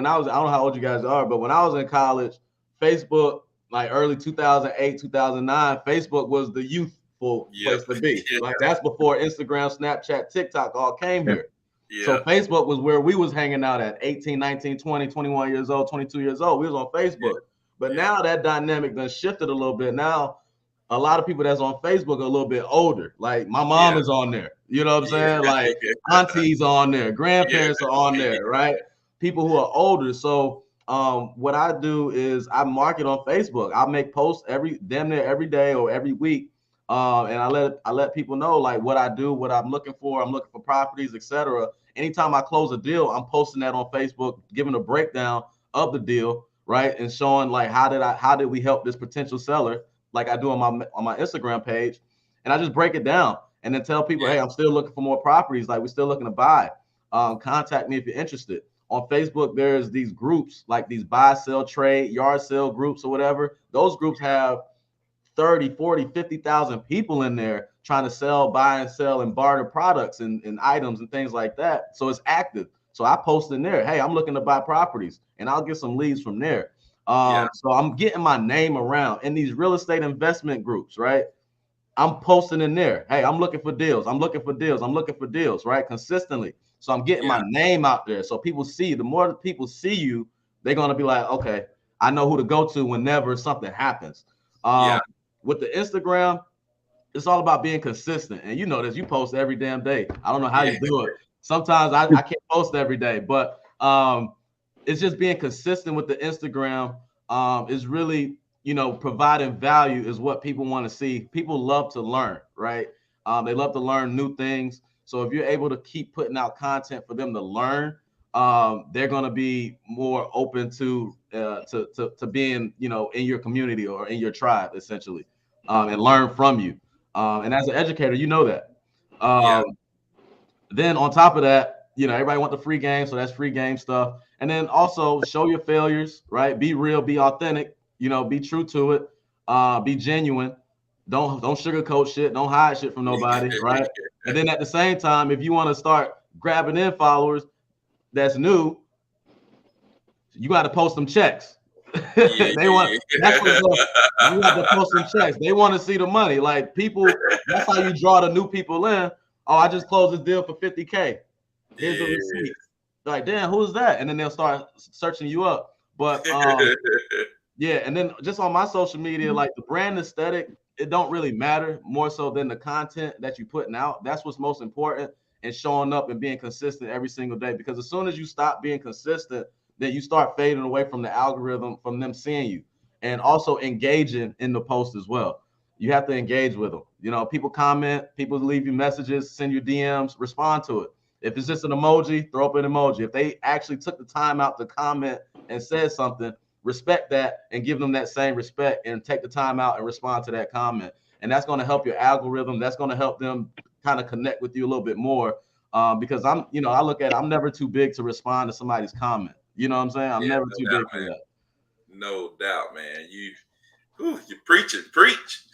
I was, I don't know how old you guys are, but when I was in college, Facebook, like early 2008, 2009, Facebook was the youthful place to be. Like that's before Instagram, Snapchat, TikTok all came here. So Facebook was where we was hanging out at 18, 19, 20, 21 years old, 22 years old. We was on Facebook. But now that dynamic done shifted a little bit. Now, a lot of people that's on Facebook are a little bit older. Like my mom is on there. You know what I'm saying? Like aunties on there, grandparents are on there, right? People who are older. So what I do is I market on Facebook. I make posts damn near every day or every week. And I let people know like what I do, what I'm looking for. I'm looking for properties, etc. Anytime I close a deal, I'm posting that on Facebook, giving a breakdown of the deal, right? And showing like how did we help this potential seller, like I do on my Instagram page, and I just break it down and then tell people, hey, I'm still looking for more properties. Like we're still looking to buy. Contact me if you're interested. On Facebook, there's these groups like these buy, sell, trade, yard sale groups or whatever. Those groups have 30, 40, 50,000 people in there trying to sell, buy and sell and barter products and items and things like that. So it's active. So I post in there, hey, I'm looking to buy properties, and I'll get some leads from there. So I'm getting my name around in these real estate investment groups, right? I'm posting in there, hey, I'm looking for deals. I'm looking for deals. I'm looking for deals, right? Consistently. So I'm getting my name out there. So people see, the more people see you, they're gonna be like, okay, I know who to go to whenever something happens. Yeah. With the Instagram, it's all about being consistent. And you know this, you post every damn day. I don't know how you do it. Sometimes I can't post every day, but it's just being consistent with the Instagram is really, providing value is what people want to see. People love to learn, right? They love to learn new things. So if you're able to keep putting out content for them to learn, they're going to be more open to being, in your community or in your tribe, essentially, and learn from you. And as an educator, you know that. Then on top of that, everybody want the free game, so that's free game stuff. And then also show your failures, right? Be real, be authentic, be true to it, be genuine. Don't sugarcoat shit, don't hide shit from nobody, right? And then at the same time, if you want to start grabbing in followers that's new, you got to post some checks. They want that's what you have to post some checks. They want to see the money. Like people, that's how you draw the new people in. Oh, I just closed this deal for 50K. Here's the receipt. Like, damn, who's that? And then they'll start searching you up. But yeah, and then just on my social media, like the brand aesthetic, it don't really matter more so than the content that you're putting out. That's what's most important, and showing up and being consistent every single day. Because as soon as you stop being consistent, then you start fading away from the algorithm, from them seeing you, and also engaging in the post as well. You have to engage with them. People comment, people leave you messages, send you DMs, respond to it. If it's just an emoji, throw up an emoji. If they actually took the time out to comment and said something, respect that and give them that same respect and take the time out and respond to that comment. And that's going to help your algorithm. That's going to help them kind of connect with you a little bit more. Because I look at it, I'm never too big to respond to somebody's comment. You know what I'm saying? I'm never too big for that. No doubt, man. You preaching, preach.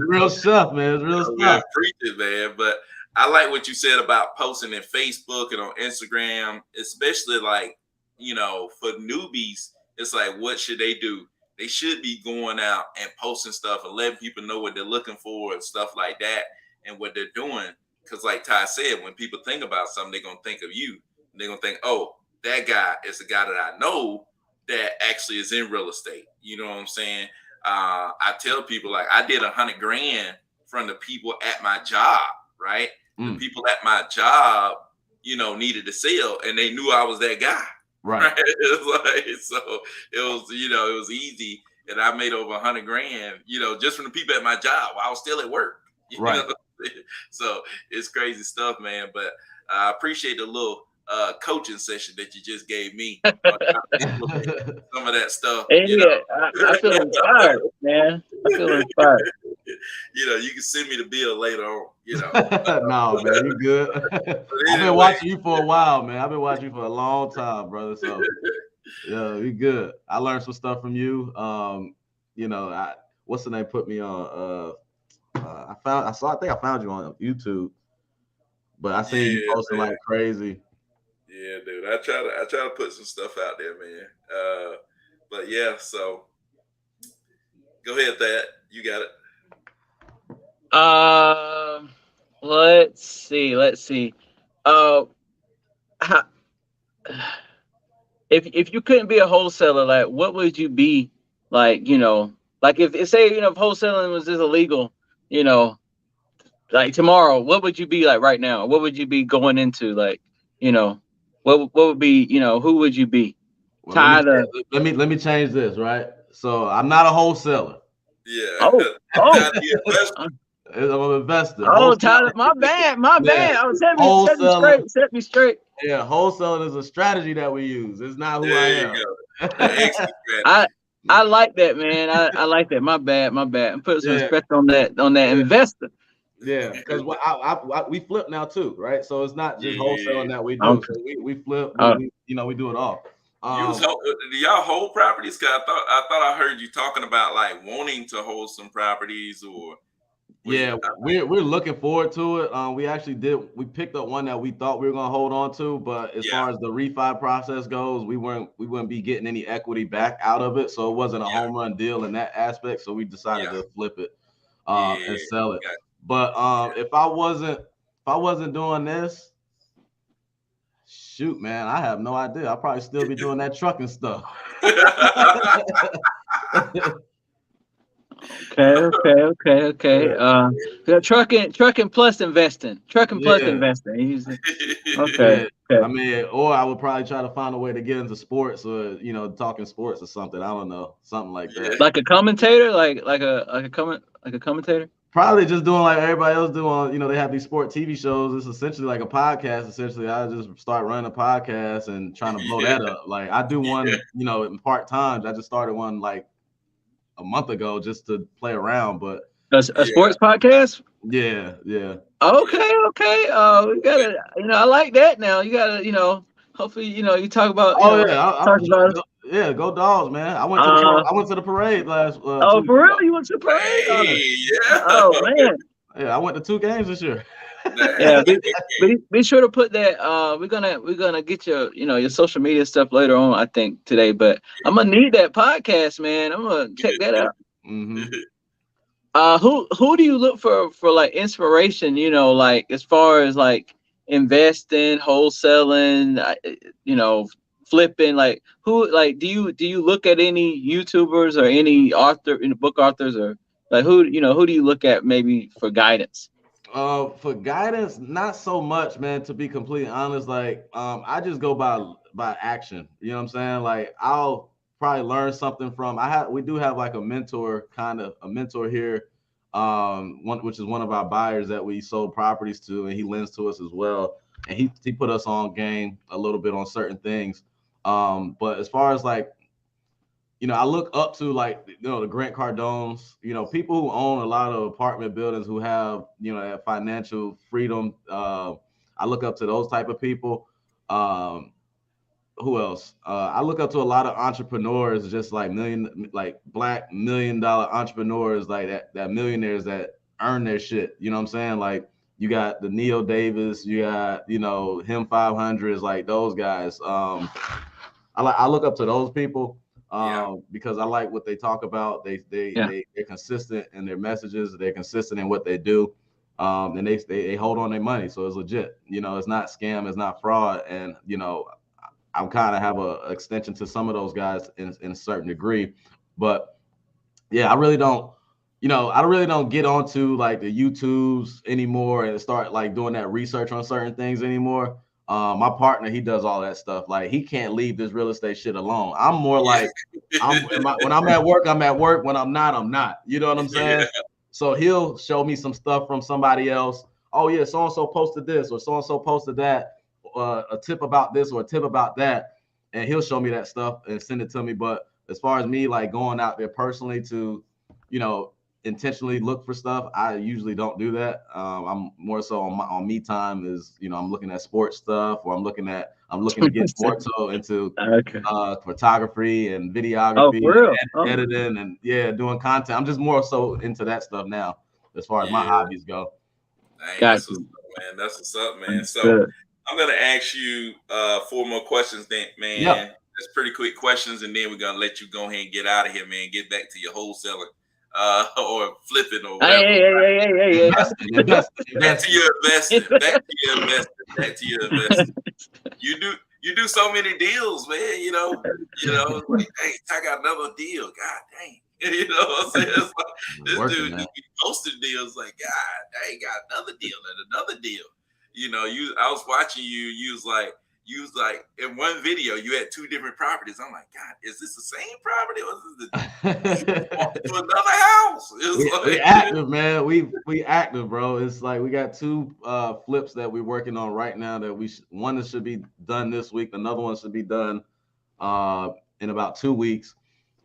Real stuff, man. It's real stuff. Preaching, man. But I like what you said about posting in Facebook and on Instagram, especially like, for newbies. It's like, what should they do? They should be going out and posting stuff and letting people know what they're looking for and stuff like that and what they're doing. Because like Ty said, when people think about something, they're going to think of you. They're going to think, oh, that guy is the guy that I know that actually is in real estate. You know what I'm saying? I tell people, like, I did $100,000 from the people at my job, right? The people at my job, needed to sell, and they knew I was that guy. Right. It was like, so it was, it was easy. And I made over $100,000, just from the people at my job while I was still at work. Right. So it's crazy stuff, man. But I appreciate the little coaching session that you just gave me. Some of that stuff. Yeah, I feel inspired, man. I feel inspired. You can send me the bill later on. No, man, you good. I've been watching you for a while, man. I've been watching you for a long time, brother. So yeah, we good. I learned some stuff from you. What's the name put me on? I think I found you on YouTube, but I seen you posting like crazy. Yeah, dude. I try to put some stuff out there, man. But yeah, so go ahead, Thad. You got it. Let's see. If you couldn't be a wholesaler, like what would you be? Like, like if wholesaling was just illegal, like tomorrow, what would you be like right now? What would you be going into? Like, what would be, who would you be? Well, let me change this, right? So I'm not a wholesaler. Yeah. Oh. I'm an investor. Oh, Tyler, my bad. Oh, set me straight. Yeah, wholesaling is a strategy that we use. It's not who I am. I like that, man. I like that. My bad. I'm putting some respect on that investor. Yeah, because we flip now too, right? So it's not just wholesaling that we do. Okay. So we flip. We do it all. Do y'all hold properties? Cause I thought I heard you talking about like wanting to hold some properties, or we're looking forward to it. We picked up one that we thought we were gonna hold on to, but as far as the refi process goes, we wouldn't be getting any equity back out of it, so it wasn't a home run deal in that aspect. So we decided to flip it and sell it. But if I wasn't doing this, Shoot, man, I have no idea. I'll probably still be doing that trucking stuff. Okay. Yeah, trucking plus investing. Trucking plus Yeah. investing. Yeah. Okay. I mean, or I would probably try to find a way to get into sports, or talking sports or something. I don't know, something like that. Like a commentator, like a commentator. Probably just doing like everybody else doing. They have these sport TV shows. It's essentially like a podcast. Essentially, I just start running a podcast and trying to blow that up. Like I do one, in part time. I just started one like a month ago just to play around. But A sports podcast. yeah. Okay. We gotta. I like that. Now you gotta. Hopefully, you talk about. Yeah, go Dogs, man. I went to the parade last. Oh, for real? You went to the parade? Yeah. Oh man. Yeah, I went to 2 games this year. Yeah, be sure to put that. We're gonna get your social media stuff later on, I think today. But I'm gonna need that podcast, man. I'm gonna check that out. Mm-hmm. Who do you look for like inspiration? Like as far as like investing, wholesaling, flipping. Like who? Like do you look at any YouTubers or any book authors, or like who do you look at maybe for guidance? For guidance, not so much, man. To be completely honest, like I just go by action. You know what I'm saying? Like I'll probably learn something from. We do have like a mentor here, which is one of our buyers that we sold properties to, and he lends to us as well. And he put us on game a little bit on certain things. But as far as like, I look up to like, the Grant Cardones, people who own a lot of apartment buildings who have, that financial freedom. I look up to those type of people. Who else? I look up to a lot of entrepreneurs, just like Black $1 million entrepreneurs, like that millionaires that earn their shit. You know what I'm saying? Like you got the Neil Davis, you got, him 500s, like those guys. I look up to those people. Because I like what they talk about. They're consistent in their messages. They're consistent in what they do, and they hold on their money, so it's legit. It's not scam, it's not fraud, and I'm kind of have a extension to some of those guys in a certain degree, but yeah, I really don't get onto like the YouTubes anymore and start like doing that research on certain things anymore. My partner, he does all that stuff. Like he can't leave this real estate shit alone. I'm more like, when I'm at work, I'm at work. When I'm not, I'm not. You know what I'm saying? Yeah. So he'll show me some stuff from somebody else. Oh yeah, so and so posted this or so and so posted that. A tip about this or a tip about that, and he'll show me that stuff and send it to me. But as far as me like going out there personally to, intentionally look for stuff, I usually don't do that. I'm more so on me time is, I'm looking at sports stuff, or I'm looking to get more so into photography and videography and editing and doing content. I'm just more so into that stuff now as far as my hobbies go. Dang, that's what's up, man. So I'm gonna ask you 4 more questions, then, man. Yeah. That's pretty quick questions, and then we're gonna let you go ahead and get out of here, man. Get back to your wholesaling or flipping or whatever. Hey. Back to your investing. You do so many deals, man. Like, hey, I got another deal. God dang. You know what I'm saying? It's like, this dude be posting deals like, God dang, got another deal and another deal. I was watching you. You was like in one video, you had 2 different properties. I'm like, God, is this the same property or is this to another house? We active, man. We active, bro. It's like we got 2 flips that we're working on right now. One should be done this week. Another one should be done in about 2 weeks.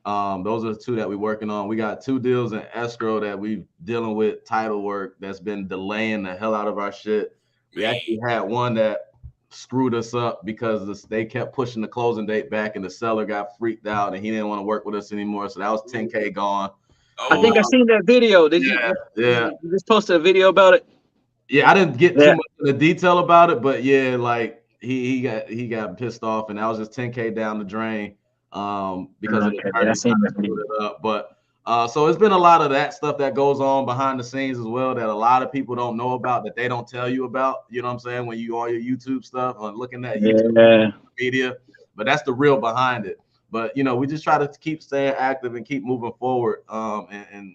Those are the 2 that we're working on. We got 2 deals in escrow that we're dealing with title work that's been delaying the hell out of our shit. We actually had one that screwed us up because they kept pushing the closing date back, and the seller got freaked out and he didn't want to work with us anymore. So that was $10K gone. I think I seen that video. Did you just posted a video about it? Yeah, I didn't get too much of the detail about it, but yeah, like he got pissed off, and that was just $10K down the drain because of the attorney screwed it up. But So it's been a lot of that stuff that goes on behind the scenes as well that a lot of people don't know about, that they don't tell you about. You know what I'm saying? When you on your YouTube stuff or looking at YouTube Yeah. media, but that's the real behind it. But we just try to keep staying active and keep moving forward. And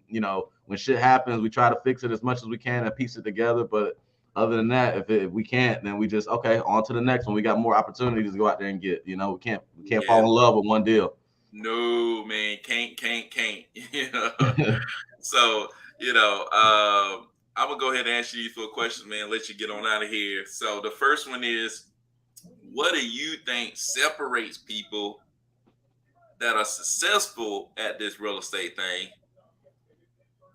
when shit happens, we try to fix it as much as we can and piece it together. But other than that, if we can't, then we just on to the next one. We got more opportunities to go out there and get. We can't fall in love with one deal. No, man, can't. So, I'm gonna go ahead and answer you for a question, man. Let you get on out of here. So the first one is, what do you think separates people that are successful at this real estate thing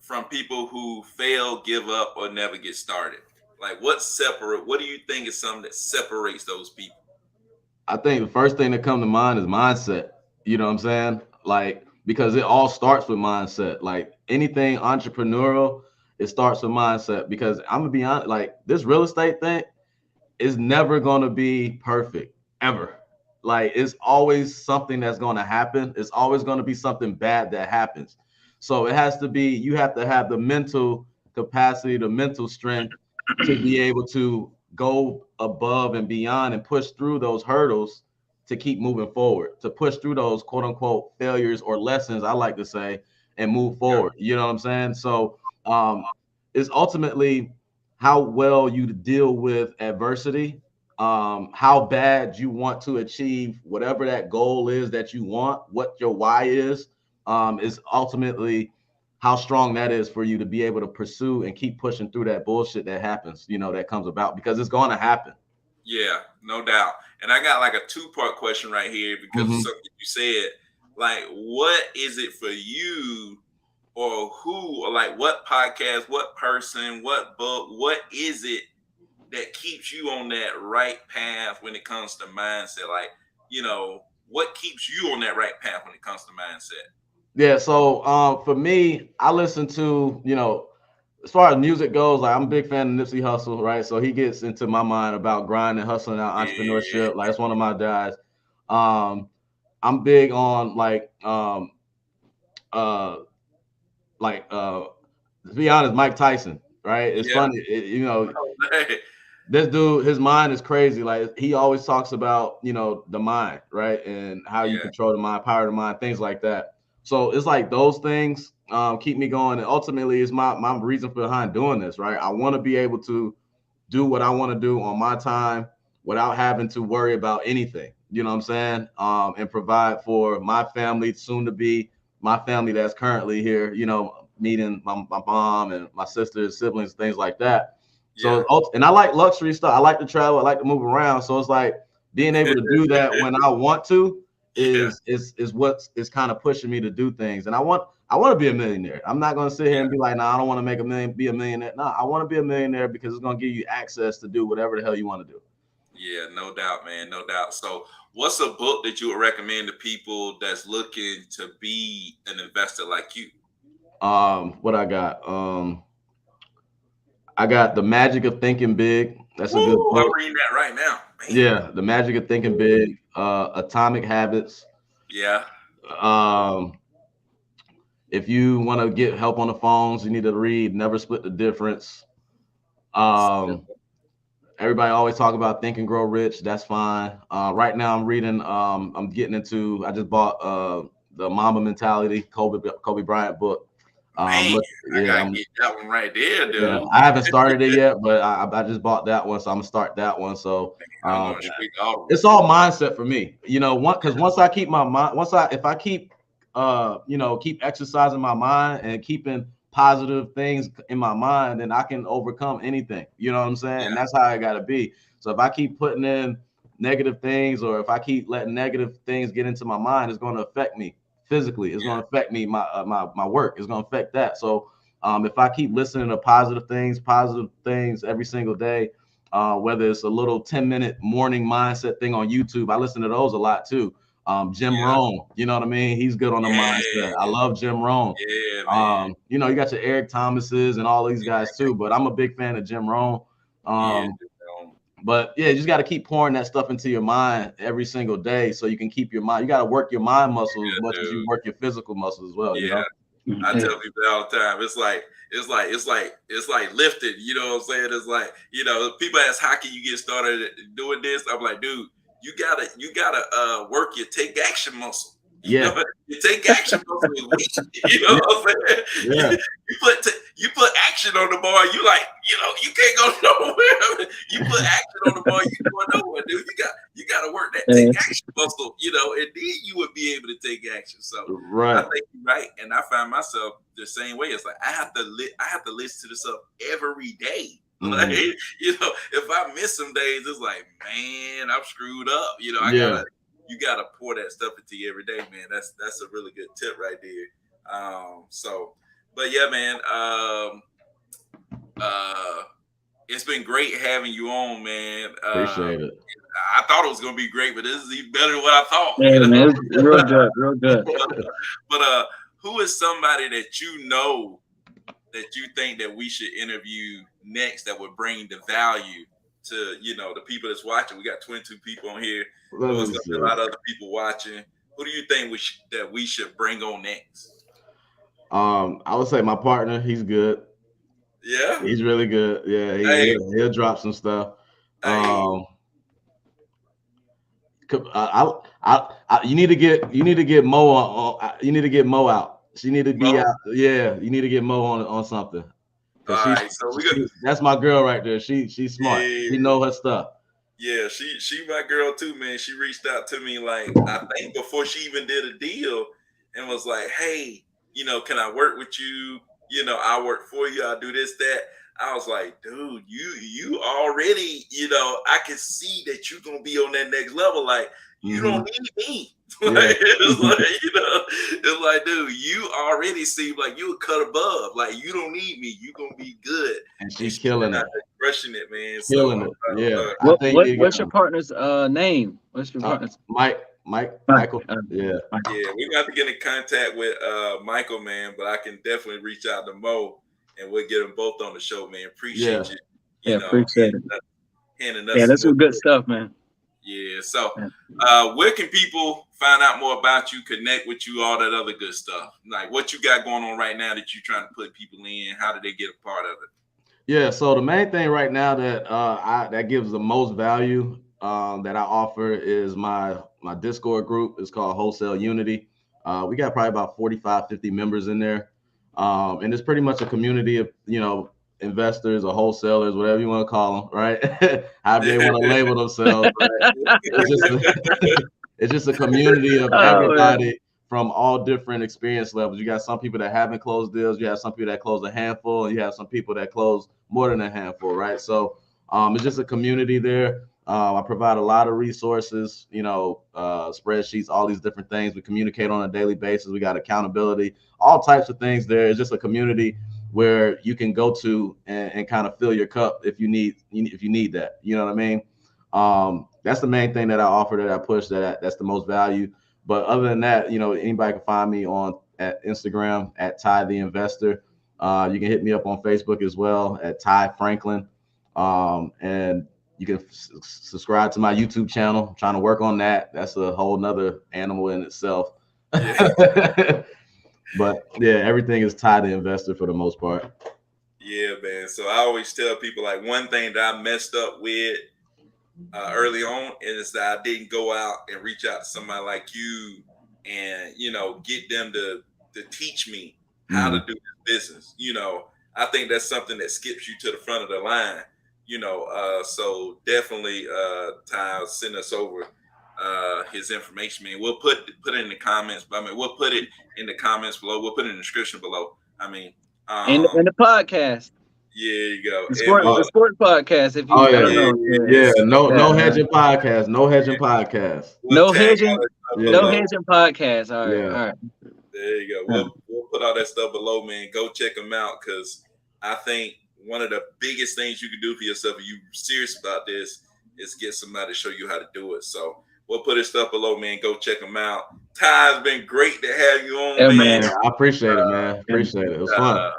from people who fail, give up, or never get started? Like, what do you think is something that separates those people? I think the first thing that comes to mind is mindset. You know what I'm saying? Like, because it all starts with mindset. Like anything entrepreneurial, it starts with mindset. Because I'm gonna be honest, like this real estate thing is never gonna be perfect ever. Like it's always something that's gonna happen. It's always gonna be something bad that happens. So it has to be, you have to have the mental capacity, the mental strength to be able to go above and beyond and push through those hurdles to keep moving forward, to push through those quote unquote failures or lessons, I like to say, and move forward. You know what I'm saying? So it's ultimately how well you deal with adversity, how bad you want to achieve whatever that goal is that you want, what your why is ultimately how strong that is for you to be able to pursue and keep pushing through that bullshit that happens, that comes about, because it's going to happen. Yeah, no doubt. And I got like a two-part question right here because of something you said. Like, what is it for you, or who, or like what podcast, what person, what book, what is it that keeps you on that right path when it comes to mindset? Like, what keeps you on that right path when it comes to mindset? Yeah, so for me, I listen to, as far as music goes, like I'm a big fan of Nipsey Hussle, right? So he gets into my mind about grinding, hustling out, Yeah, entrepreneurship. Like it's one of my guys. I'm big on uh to be honest, Mike Tyson, right? It's funny, this dude, his mind is crazy. Like he always talks about, the mind, right? And how you control the mind, power of the mind, things like that. So it's like those things keep me going. And ultimately it's my reason behind doing this, right? I want to be able to do what I want to do on my time without having to worry about anything. You know what I'm saying? And provide for my family, soon to be my family that's currently here, meeting my mom and my sisters, siblings, things like that. So, and I like luxury stuff. I like to travel. I like to move around. So it's like being able to do that when I want to is what is kind of pushing me to do things. And I want to be a millionaire. I'm not going to sit here and be like, I don't want to be a millionaire. I want to be a millionaire because it's going to give you access to do whatever the hell you want to do. Yeah, no doubt, man. No doubt. So what's a book that you would recommend to people that's looking to be an investor like you? What I got? I got The Magic of Thinking Big. That's a good book. I'm reading that right now. Man. Yeah, The Magic of Thinking Big. Atomic Habits. Yeah. If you want to get help on the phones, you need to read Never Split the Difference. Everybody always talk about Think and Grow Rich. That's fine. Right now I'm reading, I'm getting into, I just bought the Mamba Mentality, Kobe Bryant book. I gotta get that one right there, dude. Yeah, I haven't started it yet, but I just bought that one, so I'm gonna start that one. So it's all mindset for me, because once I keep my mind, if I keep keep exercising my mind and keeping positive things in my mind, then I can overcome anything. You know what I'm saying? Yeah. And that's how I gotta be. So if I keep putting in negative things, or if I keep letting negative things get into my mind, it's going to affect me physically. It's going to affect me, my work. It's going to affect that. So if I keep listening to positive things every single day, whether it's a little 10-minute morning mindset thing on YouTube, I listen to those a lot too. Jim Rohn, you know what I mean? He's good on the mindset. I love Jim Rohn. Yeah, man. You got your Eric Thomases and all these guys too, but I'm a big fan of Jim Rohn. But yeah, you just got to keep pouring that stuff into your mind every single day so you can keep your mind. You got to work your mind muscles as much as you work your physical muscles as well. Yeah. I tell people all the time. It's like lifting. You know what I'm saying? It's like, people ask, how can you get started doing this? I'm like, dude, you gotta work your take action muscle. Yeah. Your take action muscle is weak. You know what I'm saying? Yeah. You put action on the board. You like, you can't go nowhere. You put action on the board, you going nowhere, dude. You got to work that take action muscle, and then you would be able to take action. So right. I think you're right, and I find myself the same way. It's like I have to listen to this up every day. Like, if I miss some days, it's like, man, I'm screwed up. You gotta pour that stuff into you every day, man. That's a really good tip right there. But yeah, man. It's been great having you on, man. Appreciate it. I thought it was gonna be great, but this is even better than what I thought. Yeah, man, real good, real good. But who is somebody that that you think that we should interview next that would bring the value to the people that's watching? We got 22 people on here. There's gonna be a lot of other people watching. Who do you think we should bring on next? I would say my partner. He's good. Yeah, he's really good. Yeah, he'll drop some stuff. You need to get Mo on. You need to get Mo out. She need to be out. Yeah, you need to get Mo on something. All right, so that's my girl right there. She's smart. Yeah. She know her stuff. Yeah, she my girl too, man. She reached out to me like I think before she even did a deal, and was like, "Hey, can I work with you? I work for you. I do this, that." I was like, "Dude, you already, I can see that you're gonna be on that next level. Like, you don't need me." It's like, dude, you already seem like you a cut above. Like, you don't need me. You gonna be good. And she's killing it, crushing it, man. Killing it. Yeah. What's your partner's name? What's your partner's? Michael. Yeah. We're gonna have to get in contact with Michael, man. But I can definitely reach out to Mo, and we'll get them both on the show, man. Appreciate you. Appreciate it. Yeah, that's some good stuff, man. Yeah. So, where can people find out more about you, connect with you, all that other good stuff? Like what you got going on right now that you're trying to put people in? How do they get a part of it? Yeah. So the main thing right now that that gives the most value that I offer is my Discord group. It's called Wholesale Unity. We got probably about 45, 50 members in there. And it's pretty much a community of, investors or wholesalers, whatever you want to call them, right? However they want to label themselves. Right? It's just a community of everybody from all different experience levels. You got some people that haven't closed deals. You have some people that close a handful, and you have some people that close more than a handful, right? So it's just a community there. I provide a lot of resources, spreadsheets, all these different things. We communicate on a daily basis. We got accountability, all types of things there. It's just a community where you can go to and kind of fill your cup if you need that. You know what I mean? That's the main thing that I offer, that I push, that's the most value. But other than that, anybody can find me at Instagram at Tytheinvestor. You can hit me up on Facebook as well at Ty Franklin. And you can subscribe to my YouTube channel. I'm trying to work on that. That's a whole nother animal in itself. But yeah, everything is Ty the Investor for the most part. Yeah, man. So I always tell people, like, one thing that I messed up with early on is that I didn't go out and reach out to somebody like you and, get them to teach me how to do this business. I think that's something that skips you to the front of the line. So definitely Ty, send us over his information, man. We'll put it in the comments. We'll put it in the comments below. We'll put it in the description below. In the podcast. Yeah, you go. The sport podcast. If you, no hedging podcast. No hedging podcast. No hedging podcast. All right. There you go. We'll put all that stuff below, man. Go check them out, because I think one of the biggest things you can do for yourself, if you're serious about this, is get somebody to show you how to do it. So we'll put his stuff below, man. Go check them out. Ty, it's been great to have you on, man. I appreciate it, man. Appreciate it. It was fun.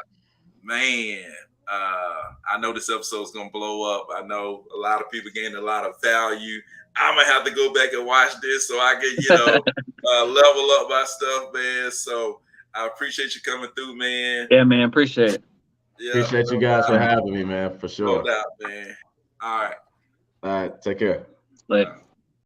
Man, I know this episode is going to blow up. I know a lot of people gained a lot of value. I'm going to have to go back and watch this so I can, level up my stuff, man. So I appreciate you coming through, man. Yeah, man. Appreciate it. Yeah, Appreciate you guys for having me, man, for no sure. doubt, man. All right. All right, take care. Later.